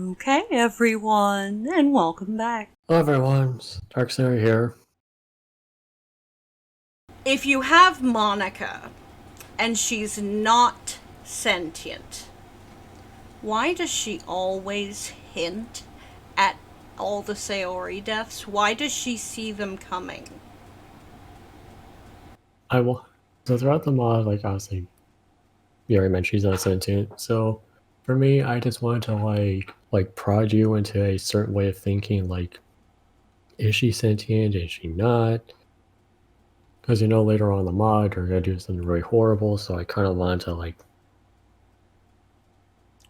Okay, everyone, and welcome back. Hello everyone, DarkSyner here. If you have Monica and she's not sentient, why does she always hint at all the Saori deaths? Why does she see them coming? I will. So throughout the mod, obviously, you already mentioned she's not sentient. So for me, I just wanted to prod you into a certain way of thinking. Is she sentient? Is she not? Because later on in the mod, they're gonna do something really horrible. So I kind of wanted to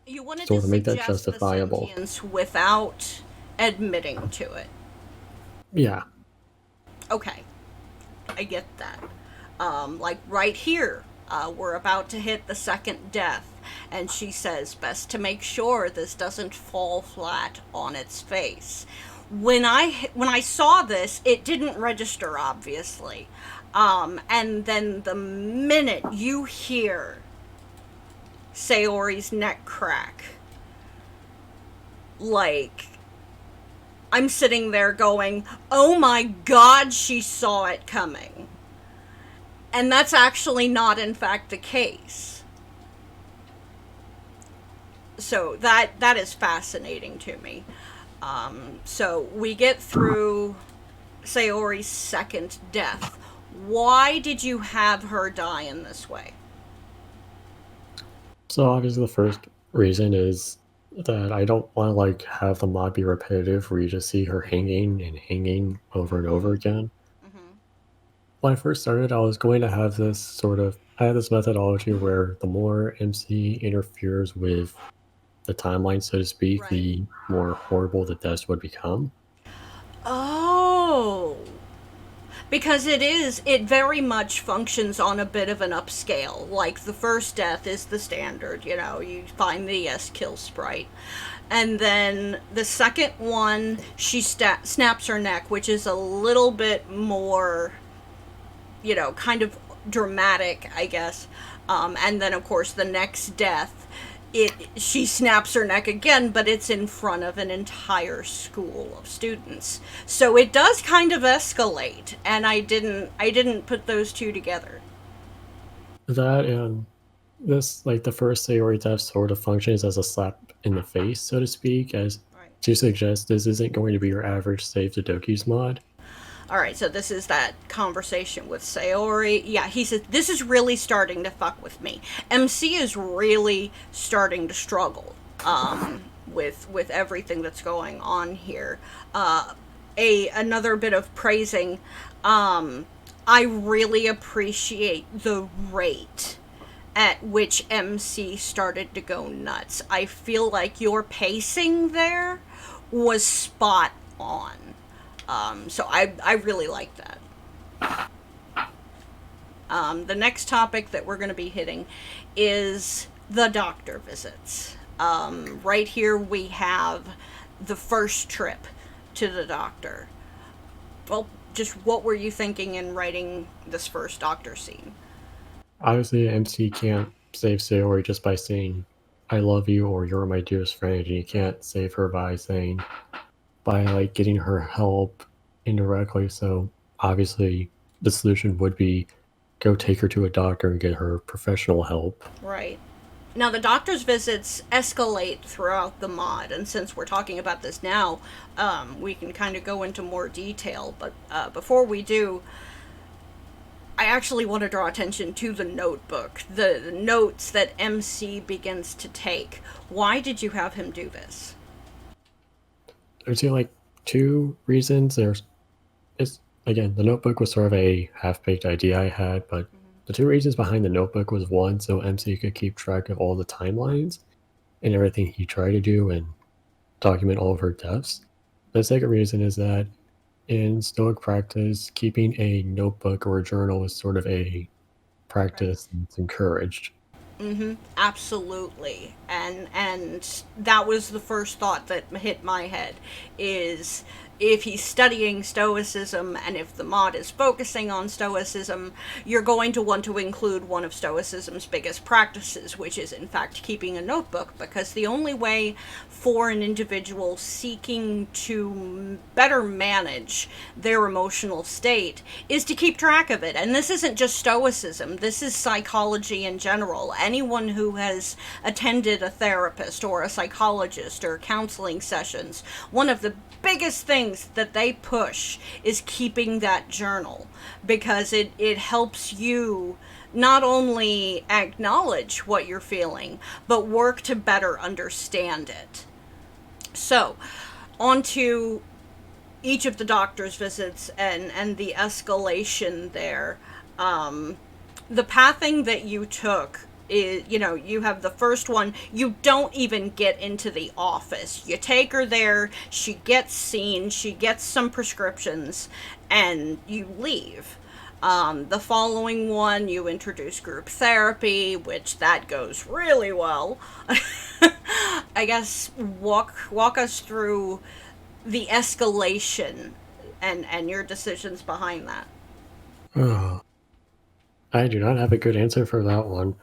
You wanted to sort of make that suggest the justifiable. sentience without admitting to it. Yeah. Okay, I get that. Like right here, we're about to hit the second death, and she says, best to make sure this doesn't fall flat on its face. When I saw this, it didn't register, obviously. And then the minute you hear Saori's neck crack, like, I'm sitting there going, oh my god, she saw it coming. And that's actually not, in fact, the case. So that is fascinating to me. So we get through Saori's second death. Why did you have her die in this way? So obviously the first reason is that I don't want to have the mod be repetitive where you just see her hanging and hanging over and over Mm-hmm. again. Mm-hmm. When I first started, I was going to have I had this methodology where the more MC interferes with the timeline, so to speak, Right. the more horrible the deaths would become. Oh. Because it very much functions on a bit of an upscale. Like the first death is the standard, you find the yes kill sprite. And then the second one, she snaps her neck, which is a little bit more, kind of dramatic, I guess. And then, of course, the next death, she snaps her neck again, but it's in front of an entire school of students. So it does kind of escalate, and I didn't put those two together. That and this, the first Sayori death sort of functions as a slap in the face, so to speak, as Right. to suggest this isn't going to be your average save the Dokis mod. All right, so this is that conversation with Sayori. Yeah, he says this is really starting to fuck with me. MC is really starting to struggle with everything that's going on here. A another bit of praising. I really appreciate the rate at which MC started to go nuts. I feel like your pacing there was spot on. So I really like that. The next topic that we're going to be hitting is the doctor visits. Right here we have the first trip to the doctor. Well, just what were you thinking in writing this first doctor scene? Obviously, MC can't save Sayori just by saying, I love you or you're my dearest friend, and you can't save her by getting her help indirectly. So obviously, the solution would be go take her to a doctor and get her professional help. Right. Now, the doctor's visits escalate throughout the mod, and since we're talking about this now, we can kind of go into more detail. But before we do, I actually want to draw attention to the notebook, the notes that MC begins to take. Why did you have him do this? There's two reasons. It's again, the notebook was sort of a half-baked idea I had, but the two reasons behind the notebook was one, so MC could keep track of all the timelines and everything he tried to do and document all of her deaths. The second reason is that in Stoic practice, keeping a notebook or a journal is sort of a Right. practice that's encouraged. Mm-hmm. Absolutely. And that was the first thought that hit my head is if he's studying Stoicism and if the mod is focusing on Stoicism, you're going to want to include one of Stoicism's biggest practices, which is in fact keeping a notebook, because the only way for an individual seeking to better manage their emotional state is to keep track of it. And this isn't just Stoicism, this is psychology in general. Anyone who has attended a therapist or a psychologist or counseling sessions, one of the biggest things that they push is keeping that journal, because it helps you not only acknowledge what you're feeling, but work to better understand it. So, on to each of the doctor's visits and the escalation there. The pathing that you took is, you have the first one, you don't even get into the office. You take her there, she gets seen, she gets some prescriptions, and you leave. The following one, you introduce group therapy, which that goes really well. I guess walk us through the escalation and your decisions behind that. Oh, I do not have a good answer for that one.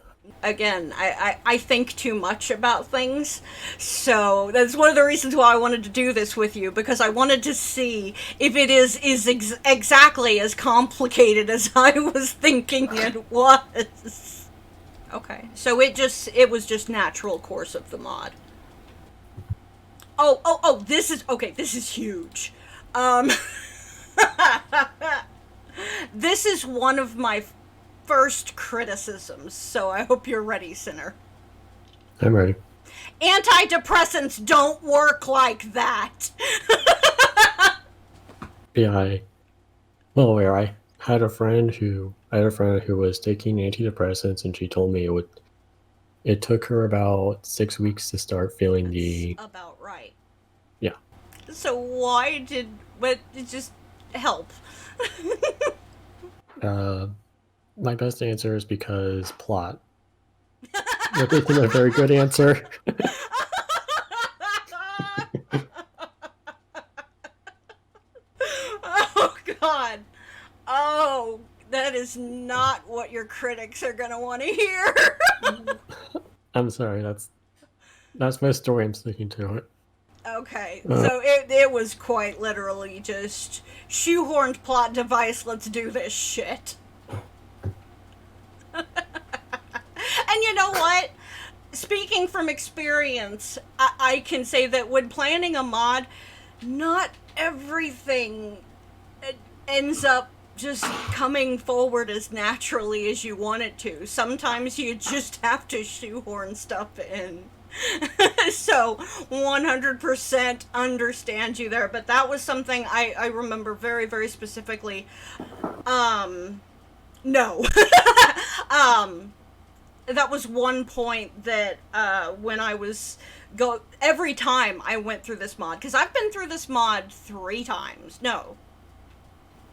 Again, I think too much about things, so that's one of the reasons why I wanted to do this with you, because I wanted to see if it is exactly as complicated as I was thinking it was. Okay, so it was just natural course of the mod. Oh, this is huge. This is one of my first criticisms, so I hope you're ready, Sinner. I'm ready. Antidepressants don't work like that. Yeah, I had a friend who was taking antidepressants, and she told me it took her about 6 weeks to start feeling That's about right. Yeah. So why but it just help? My best answer is because plot. That isn't a very good answer. Oh, God. Oh, that is not what your critics are going to want to hear. I'm sorry, that's my story, I'm sticking to it. Okay, so it was quite literally just shoehorned plot device, let's do this shit. And you know what? Speaking from experience, I can say that when planning a mod, not everything ends up just coming forward as naturally as you want it to. Sometimes you just have to shoehorn stuff in. So 100% understand you there, but that was something I remember very, very specifically. No. That was one point that when I was every time I went through this mod, because I've been through this mod 3 times. No,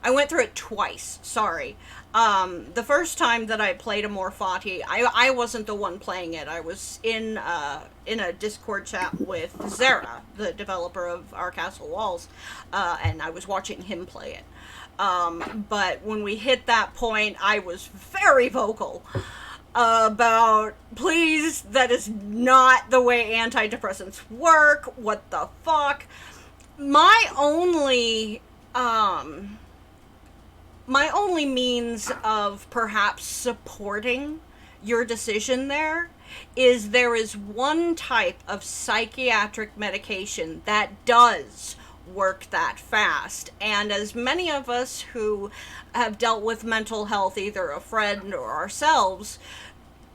I went through it twice, sorry. The first time that I played Amor Fati, I wasn't the one playing it. I was in a Discord chat with Zara, the developer of Our Castle Walls, and I was watching him play it. But when we hit that point, I was very vocal about, please, that is not the way antidepressants work, what the fuck. My only means of perhaps supporting your decision there is one type of psychiatric medication that does work that fast. And as many of us who have dealt with mental health, either a friend or ourselves,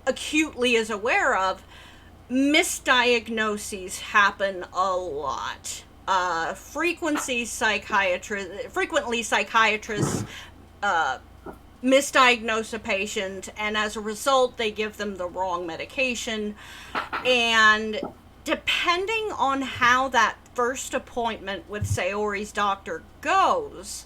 acutely is aware of, misdiagnoses happen a lot. Frequently psychiatrists misdiagnose a patient, and as a result they give them the wrong medication, and depending on how that first appointment with Sayori's doctor goes,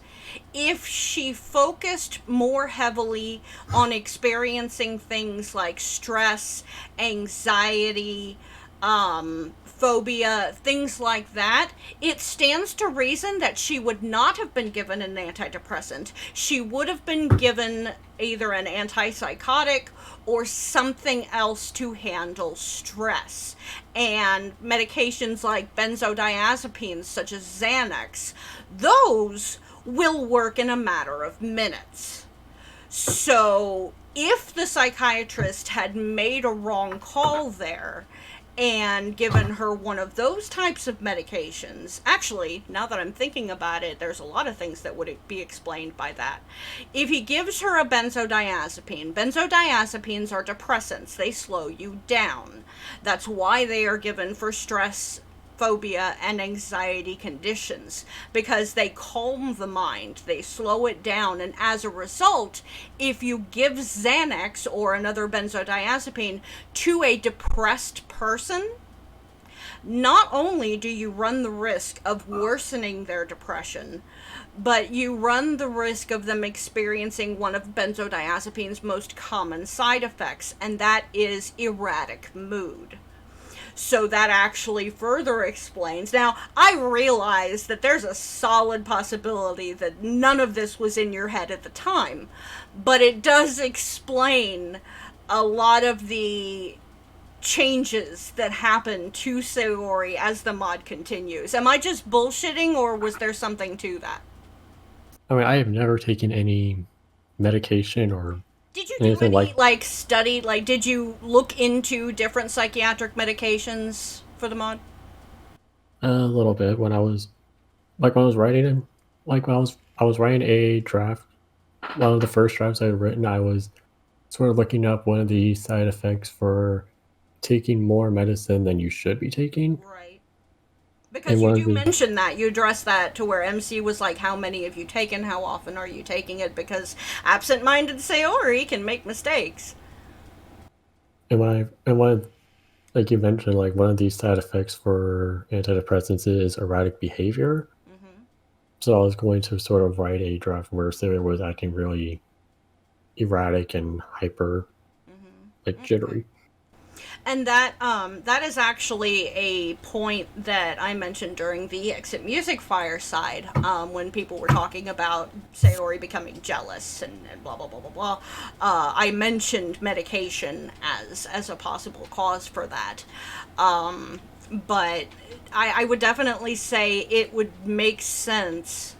if she focused more heavily on experiencing things like stress, anxiety, phobia, things like that, it stands to reason that she would not have been given an antidepressant. She would have been given either an antipsychotic or something else to handle stress. And medications like benzodiazepines, such as Xanax, those will work in a matter of minutes. So, if the psychiatrist had made a wrong call there and given her one of those types of medications, actually, now that I'm thinking about it, there's a lot of things that would be explained by that. If he gives her a benzodiazepine, benzodiazepines are depressants, they slow you down. That's why they are given for stress, phobia, and anxiety conditions, because they calm the mind, they slow it down, and as a result, if you give Xanax or another benzodiazepine to a depressed person, not only do you run the risk of worsening their depression, but you run the risk of them experiencing one of benzodiazepine's most common side effects, and that is erratic mood. So that actually further explains. Now, I realize that there's a solid possibility that none of this was in your head at the time, but it does explain a lot of the changes that happen to Sayori as the mod continues. Am I just bullshitting, or was there something to that? I mean, I have never taken any medication or Did you do anything any, like like, study, like, did you look into different psychiatric medications for the mod? a little bit when I was like when I was writing it, like when I was writing a draft. One of the first drafts I had written, I was sort of looking up one of the side effects for taking more medicine than you should be taking, Right. Because and you one of do the mention that. You address that to where MC was like, how many have you taken? How often are you taking it? Because absent minded Sayori can make mistakes. and one of, like you mentioned, like one of these side effects for antidepressants is erratic behavior. Mm-hmm. So I was going to sort of write a draft where Sarah was acting really erratic and hyper, like Mm-hmm. Okay. jittery. And that is actually a point that I mentioned during the Exit Music Fireside, when people were talking about Sayori becoming jealous and blah blah blah blah blah. I mentioned medication as a possible cause for that. But I would definitely say it would make sense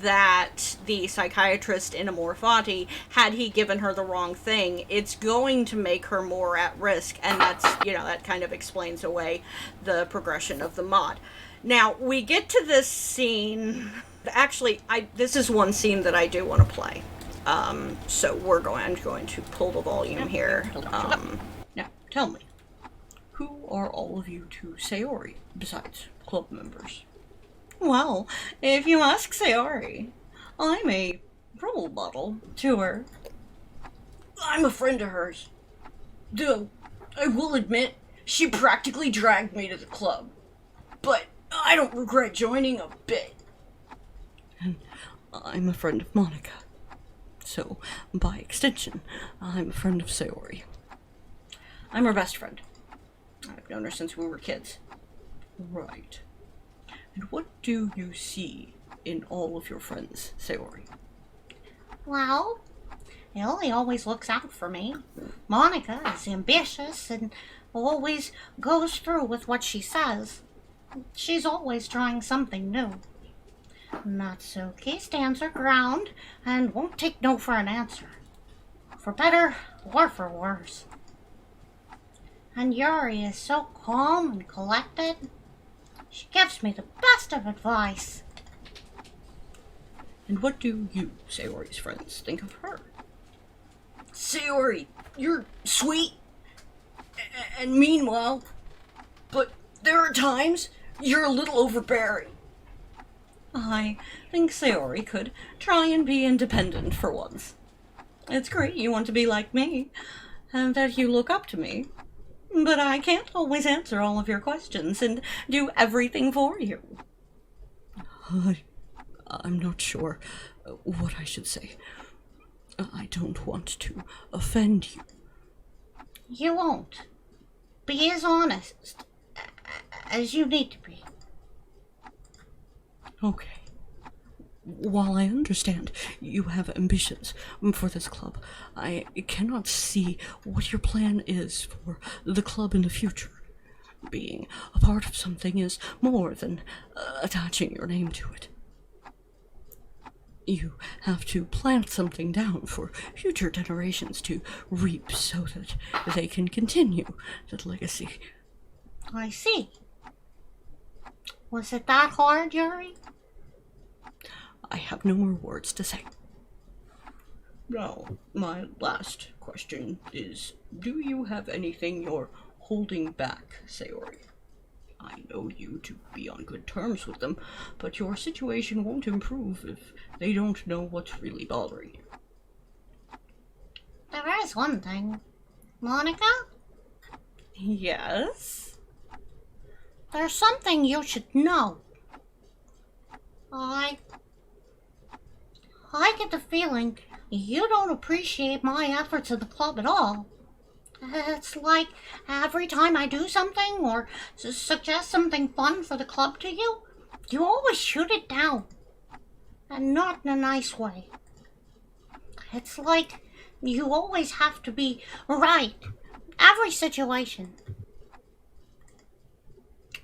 that the psychiatrist in Amor Fati, had he given her the wrong thing, it's going to make her more at risk, and that's, that kind of explains away the progression of the mod. Now, we get to this scene. Actually, this is one scene that I do want to play. So I'm going to pull the volume here. Now, tell me, who are all of you to Sayori besides club members? Well, if you ask Sayori, I'm a role model to her. I'm a friend of hers. Though, I will admit, she practically dragged me to the club. But I don't regret joining a bit. And I'm a friend of Monica. So, by extension, I'm a friend of Sayori. I'm her best friend. I've known her since we were kids. Right. And what do you see in all of your friends, Sayori? Well, Ellie always looks out for me. Monica is ambitious and always goes through with what she says. She's always trying something new. Natsuki stands her ground and won't take no for an answer. For better or for worse. And Yuri is so calm and collected. She gives me the best of advice. And what do you, Sayori's friends, think of her? Sayori, you're sweet and meanwhile, but there are times you're a little overbearing. I think Sayori could try and be independent for once. It's great you want to be like me, and that you look up to me. But I can't always answer all of your questions and do everything for you. I'm not sure what I should say. I don't want to offend you. You won't. Be as honest as you need to be. Okay. While I understand you have ambitions for this club, I cannot see what your plan is for the club in the future. Being a part of something is more than attaching your name to it. You have to plant something down for future generations to reap so that they can continue that legacy. I see. Was it that hard, Yuri? I have no more words to say. Now, my last question is, do you have anything you're holding back, Sayori? I know you to be on good terms with them, but your situation won't improve if they don't know what's really bothering you. There is one thing. Monica? Yes? There's something you should know. I get the feeling you don't appreciate my efforts at the club at all. It's like every time I do something or suggest something fun for the club to you, you always shoot it down. And not in a nice way. It's like you always have to be right. Every situation.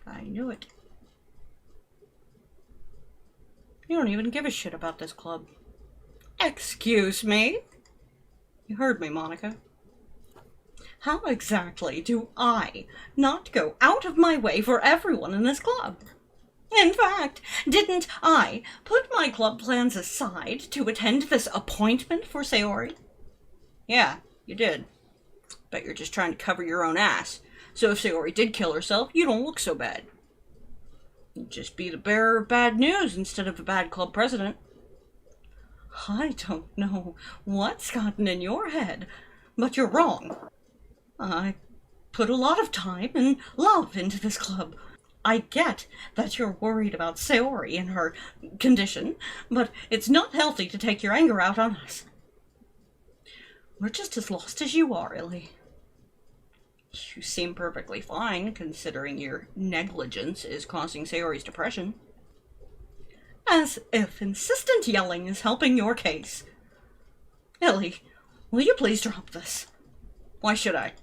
I knew it. You don't even give a shit about this club. Excuse me? You heard me, Monica. How exactly do I not go out of my way for everyone in this club? In fact, didn't I put my club plans aside to attend this appointment for Sayori? Yeah, you did. Bet you're just trying to cover your own ass. So if Sayori did kill herself, you don't look so bad. You'd just be the bearer of bad news instead of a bad club president. I don't know what's gotten in your head, but you're wrong. I put a lot of time and love into this club. I get that you're worried about Sayori and her condition, but it's not healthy to take your anger out on us. We're just as lost as you are, Illy. You seem perfectly fine, considering your negligence is causing Sayori's depression. As if insistent yelling is helping your case. Illy, will you please drop this? Why should I?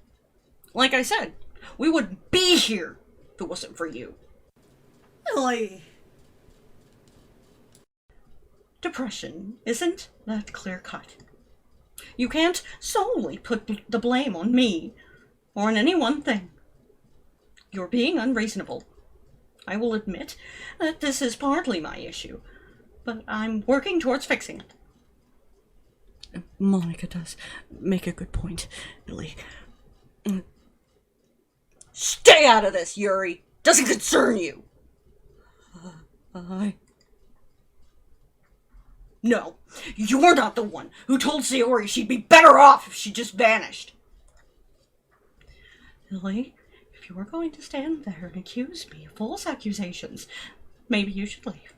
Like I said, we wouldn't be here if it wasn't for you. Illy. Depression isn't that clear-cut. You can't solely put the blame on me, or on any one thing. You're being unreasonable. I will admit that this is partly my issue, but I'm working towards fixing it. Monica does make a good point, Billy. Stay out of this, Yuri! Doesn't concern you! No, you're not the one who told Sayori she'd be better off if she just vanished. Lily, if you're going to stand there and accuse me of false accusations, maybe you should leave.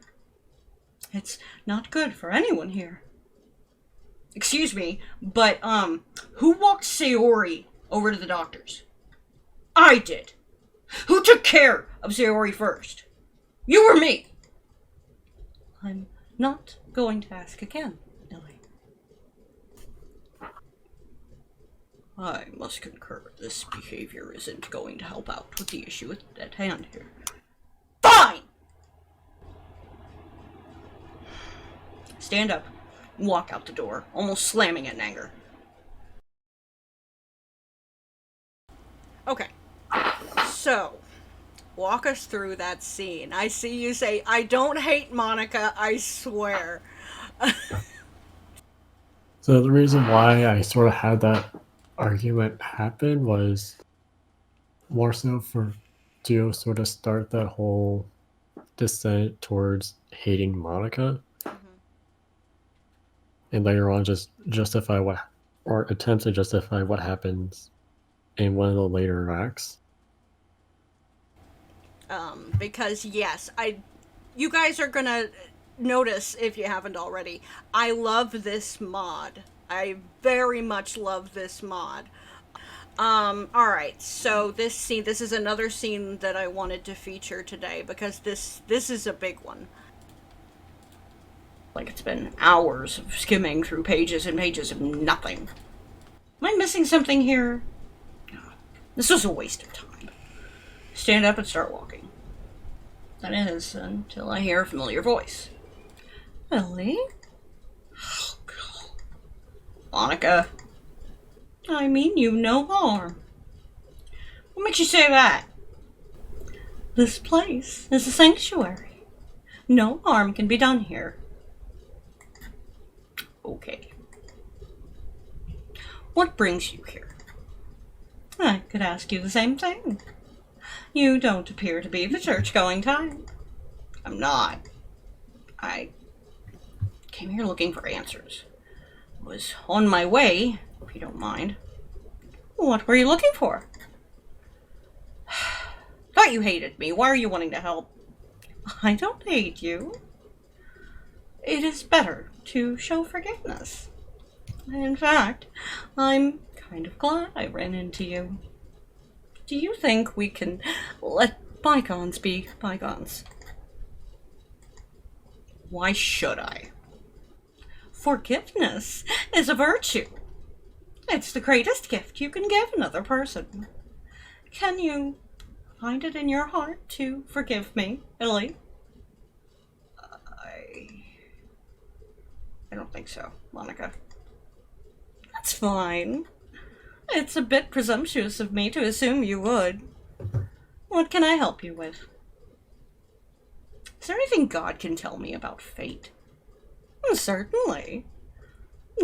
It's not good for anyone here. Excuse me, but, who walked Sayori over to the doctor's? I did. Who took care of Sayori first? You or me? I'm not going to ask again, Lily. I must concur. This behavior isn't going to help out with the issue at hand here. Fine! Stand up, walk out the door, almost slamming it in anger. Okay. So, walk us through that scene. I see you say, I don't hate Monica, I swear. So the reason why I sort of had that argument happen was more so for to sort of start that whole descent towards hating Monica, and later on just justify what, or attempt to justify what happens in one of the later acts. Because yes, you guys are gonna notice, if you haven't already, I love this mod. I very much love this mod. Alright, so this is another scene that I wanted to feature today because this is a big one. Like it's been hours of skimming through pages and pages of nothing. Am I missing something here? No. This was a waste of time. Stand up and start walking. That is, until I hear a familiar voice. Ellie? Oh, God. Monica. I mean you no harm. What makes you say that? This place is a sanctuary. No harm can be done here. Okay. What brings you here? I could ask you the same thing. You don't appear to be the church-going type. I'm not. I came here looking for answers. Was on my way, if you don't mind. What were you looking for? Thought you hated me. Why are you wanting to help? I don't hate you. It is better to show forgiveness. In fact, I'm kind of glad I ran into you. Do you think we can let bygones be bygones? Why should I? Forgiveness is a virtue. It's the greatest gift you can give another person. Can you find it in your heart to forgive me, Ellie? I don't think so, Monica. That's fine. It's a bit presumptuous of me to assume you would. What can I help you with? Is there anything God can tell me about fate? Certainly.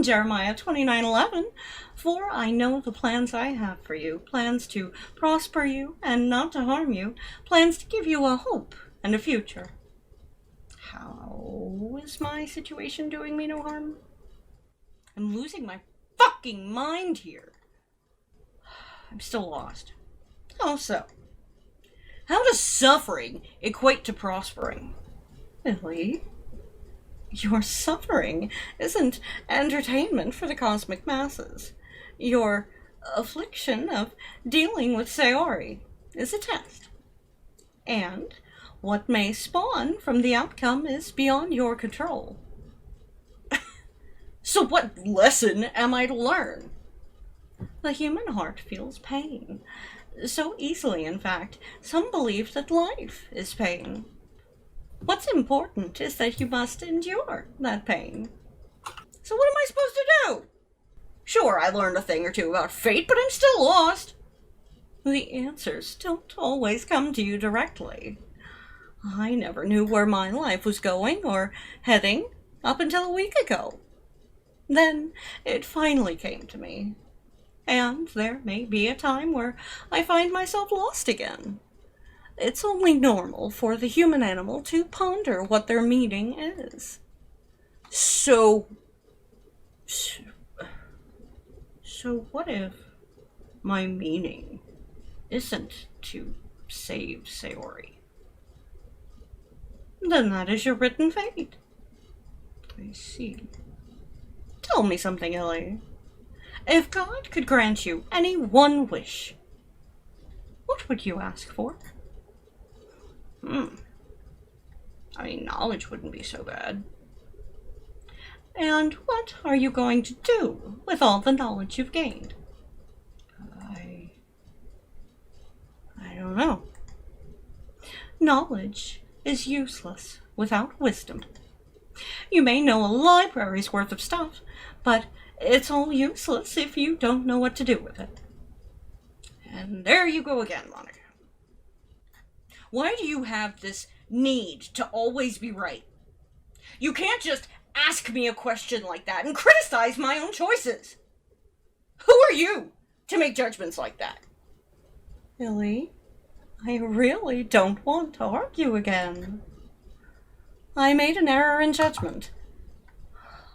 Jeremiah 29:11. For I know the plans I have for you, plans to prosper you and not to harm you, plans to give you a hope and a future. How is my situation doing me no harm? I'm losing my fucking mind here. I'm still lost. How so? How does suffering equate to prospering? Billy, your suffering isn't entertainment for the cosmic masses. Your affliction of dealing with Sayori is a test. And what may spawn from the outcome is beyond your control. So what lesson am I to learn? The human heart feels pain. So easily, in fact, some believe that life is pain. What's important is that you must endure that pain. So what am I supposed to do? Sure, I learned a thing or two about fate, but I'm still lost. The answers don't always come to you directly. I never knew where my life was going or heading up until a week ago. Then it finally came to me. And there may be a time where I find myself lost again. It's only normal for the human animal to ponder what their meaning is. So what if my meaning isn't to save Sayori? Then that is your written fate. I see. Tell me something, Ellie. If God could grant you any one wish, what would you ask for? I mean, knowledge wouldn't be so bad. And what are you going to do with all the knowledge you've gained? I don't know. Knowledge is useless without wisdom. You may know a library's worth of stuff, but it's all useless if you don't know what to do with it. And there you go again, Monica. Why do you have this need to always be right? You can't just ask me a question like that and criticize my own choices. Who are you to make judgments like that? Billy, I really don't want to argue again. I made an error in judgment.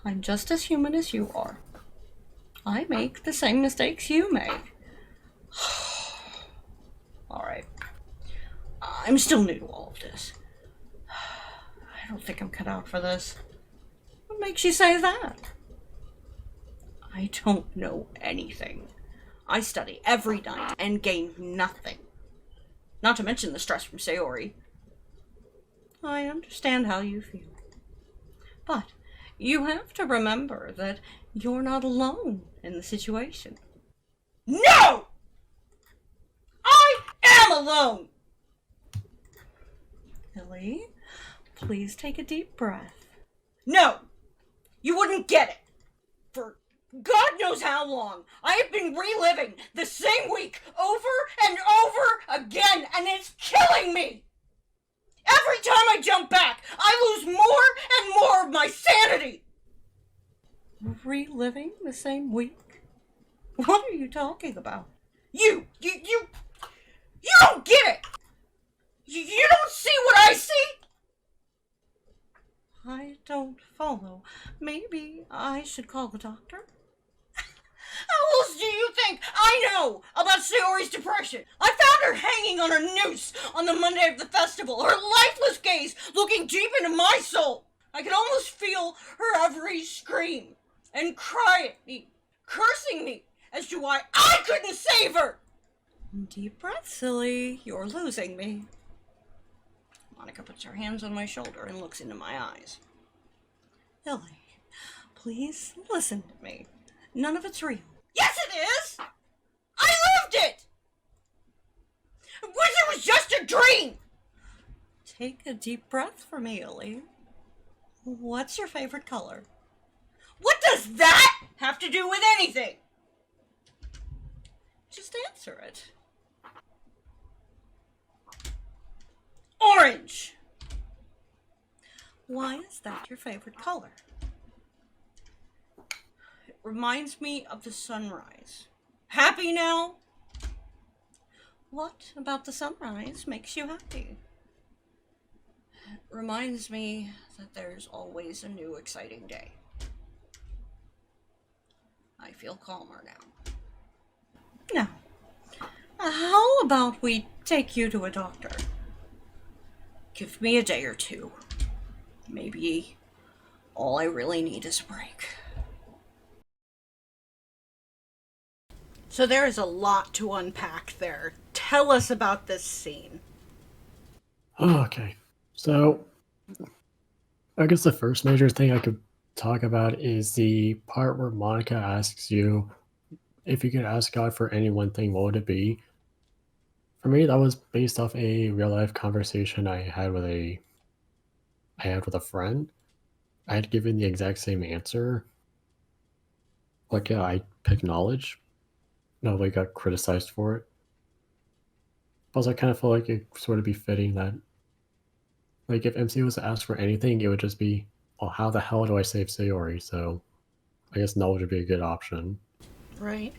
I'm just as human as you are. I make the same mistakes you make. All right. I'm still new to all of this. I don't think I'm cut out for this. What makes you say that? I don't know anything. I study every night and gain nothing. Not to mention the stress from Sayori. I understand how you feel. But you have to remember that you're not alone in the situation. No! I am alone! Ellie, please take a deep breath. No! You wouldn't get it! For God knows how long, I have been reliving the same week over and over again, and it's killing me! Every time I jump back, I lose more and more of my sanity! Reliving the same week? What are you talking about? You don't get it! You don't see what I see? I don't follow. Maybe I should call the doctor? How else do you think I know about Sayori's depression? I found her hanging on a noose on the Monday of the festival, her lifeless gaze looking deep into my soul. I could almost feel her every scream and cry at me, cursing me as to why I couldn't save her. Deep breath, silly. You're losing me. Monica puts her hands on my shoulder and looks into my eyes. Ellie, please listen to me. None of it's real. Yes, it is! I lived it! I wish it was just a dream! Take a deep breath for me, Ellie. What's your favorite color? What does that have to do with anything? Just answer it. Orange! Why is that your favorite color? It reminds me of the sunrise. Happy now? What about the sunrise makes you happy? It reminds me that there's always a new exciting day. I feel calmer now. Now, how about we take you to a doctor? Give me a day or two. Maybe all I really need is a break. So there is a lot to unpack there. Tell us about this scene. Okay, so I guess the first major thing I could talk about is the part where Monica asks you if you could ask God for any one thing, what would it be? For me, that was based off a real life conversation I had with a friend. I had given the exact same answer. Like, yeah, I picked knowledge. Nobody got criticized for it. Plus, I kind of feel like it sort of be fitting that, like, if MC was to ask for anything, it would just be, well, how the hell do I save Sayori? So, I guess knowledge would be a good option. Right.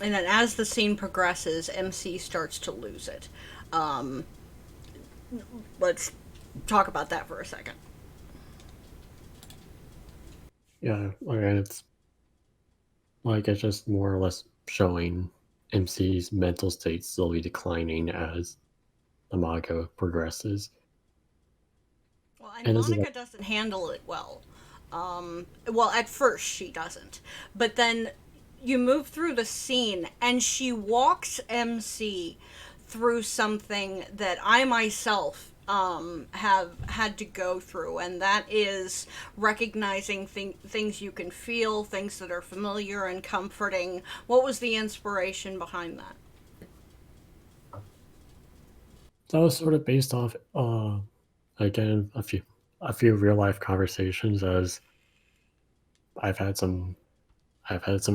And then as the scene progresses, MC starts to lose it. Let's talk about that for a second. Yeah, again, it's like it's just more or less showing MC's mental state slowly declining as the manga progresses. Well, and this is Monica doesn't handle it well. Well, at first she doesn't. But then you move through the scene and she walks MC through something that I myself have had to go through, and that is recognizing things you can feel, things that are familiar and comforting. What was the inspiration behind that? That was sort of based off, again, a few real life conversations. As I've had some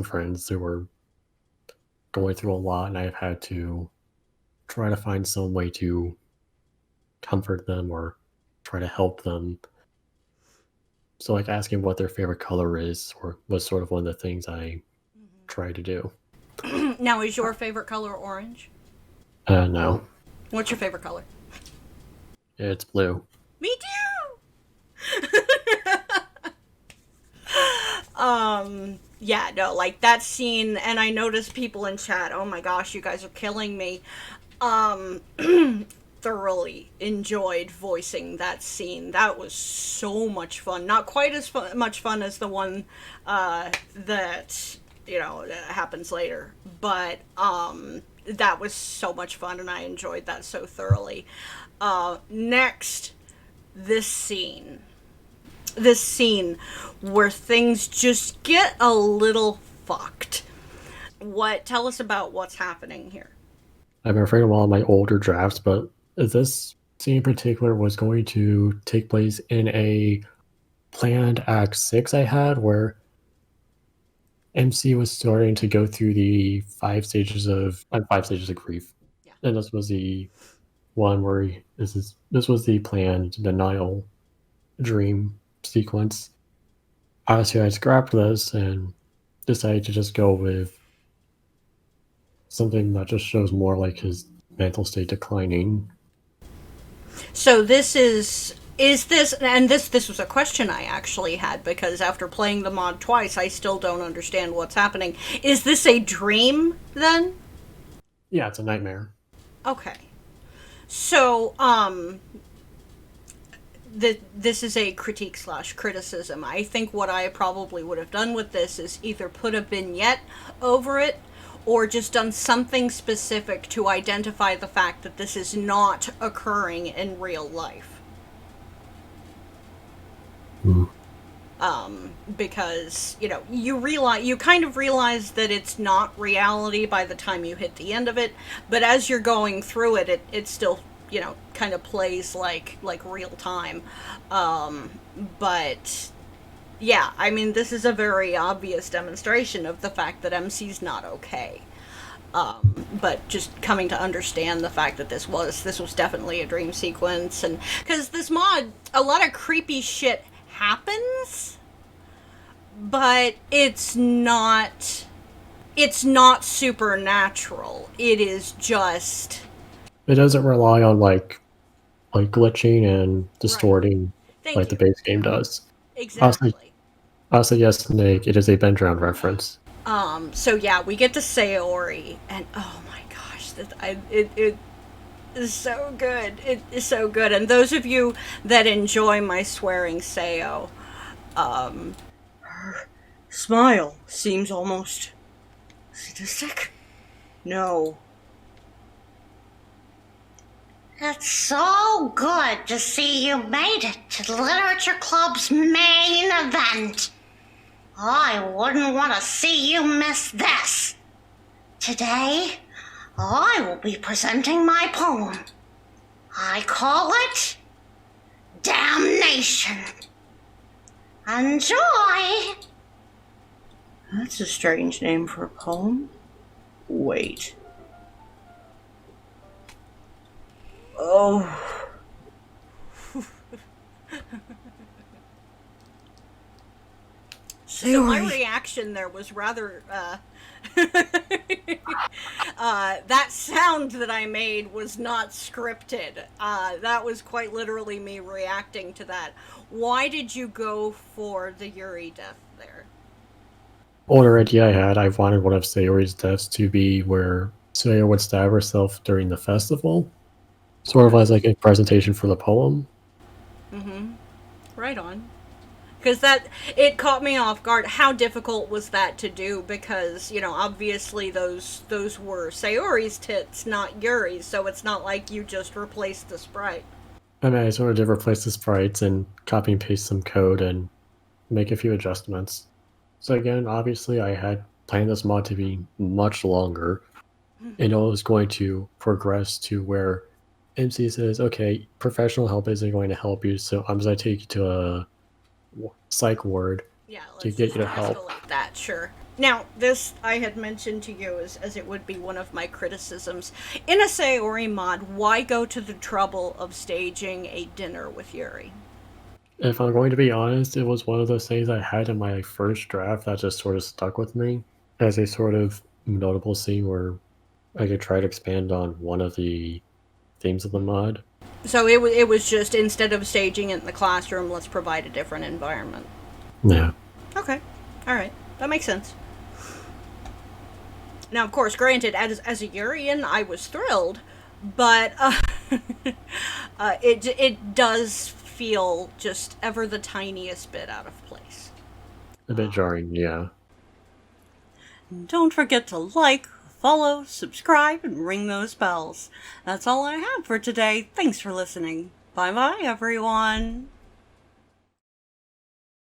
friends who were going through a lot, and I've had to try to find some way to comfort them or try to help them. So, like, asking what their favorite color is was sort of one of the things I tried to do. Now, is your favorite color orange? No. What's your favorite color? It's blue. Me too! Yeah, no, like that scene, and I noticed people in chat, oh my gosh, you guys are killing me. thoroughly enjoyed voicing that scene. That was so much fun. Not quite as much fun as the one that happens later, but that was so much fun, and I enjoyed that so thoroughly. Next, this scene where things just get a little fucked. Tell us about what's happening here. I've been afraid of all of my older drafts, but this scene in particular was going to take place in a planned Act 6 I had, where MC was starting to go through the five stages of grief. Yeah. And this was the one where this was the planned denial dream sequence. Obviously, I scrapped this and decided to just go with something that just shows more like his mental state declining. So this is this, and this was a question I actually had, because after playing the mod twice, I still don't understand what's happening. Is this a dream, then? Yeah, it's a nightmare. Okay. So, this is a critique / criticism. I think what I probably would have done with this is either put a vignette over it, or just done something specific to identify the fact that this is not occurring in real life. Because, you kind of realize that it's not reality by the time you hit the end of it, but as you're going through it, it still, kind of plays like real time. But yeah, I mean, this is a very obvious demonstration of the fact that MC's not okay. But just coming to understand the fact that this was definitely a dream sequence, and because this mod, a lot of creepy shit happens, but it's not supernatural. It is just, it doesn't rely on like glitching and distorting like the base game does. Exactly. Also, yes, Nick, it is a bend round reference. So yeah, we get to Sayori, and oh my gosh, it is so good. It is so good. And those of you that enjoy my swearing Sayo, her smile seems almost sadistic. No. It's so good to see you made it to the Literature Club's main event. I wouldn't want to see you miss this. Today, I will be presenting my poem. I call it Damnation. Enjoy! That's a strange name for a poem. Wait. Oh. So my reaction there was rather, that sound that I made was not scripted. That was quite literally me reacting to that. Why did you go for the Yuri death there? Older idea I had, I wanted one of Sayori's deaths to be where Sayori would stab herself during the festival. Sort of as like a presentation for the poem. Mm-hmm. Right on. Because it caught me off guard. How difficult was that to do? Because, obviously those were Sayori's tits, not Yuri's, so it's not like you just replaced the sprite. I mean, I sort of did replace the sprites and copy and paste some code and make a few adjustments. So again, obviously I had planned this mod to be much longer, and it was going to progress to where MC says, okay, professional help isn't going to help you, so I'm just going to take you to a psych ward to get you to help. That, sure. Now, this I had mentioned to you as it would be one of my criticisms. In a Sayori mod, why go to the trouble of staging a dinner with Yuri? If I'm going to be honest, it was one of those things I had in my first draft that just sort of stuck with me as a sort of notable scene where I could try to expand on one of the themes of the mod. So it was just, instead of staging it in the classroom, let's provide a different environment. Yeah. Okay. Alright. That makes sense. Now, of course, granted, as a Yurian, I was thrilled, but It does feel just ever the tiniest bit out of place. A bit jarring, yeah. Don't forget to like, follow, subscribe, and ring those bells. That's all I have for today. Thanks for listening. Bye-bye, everyone.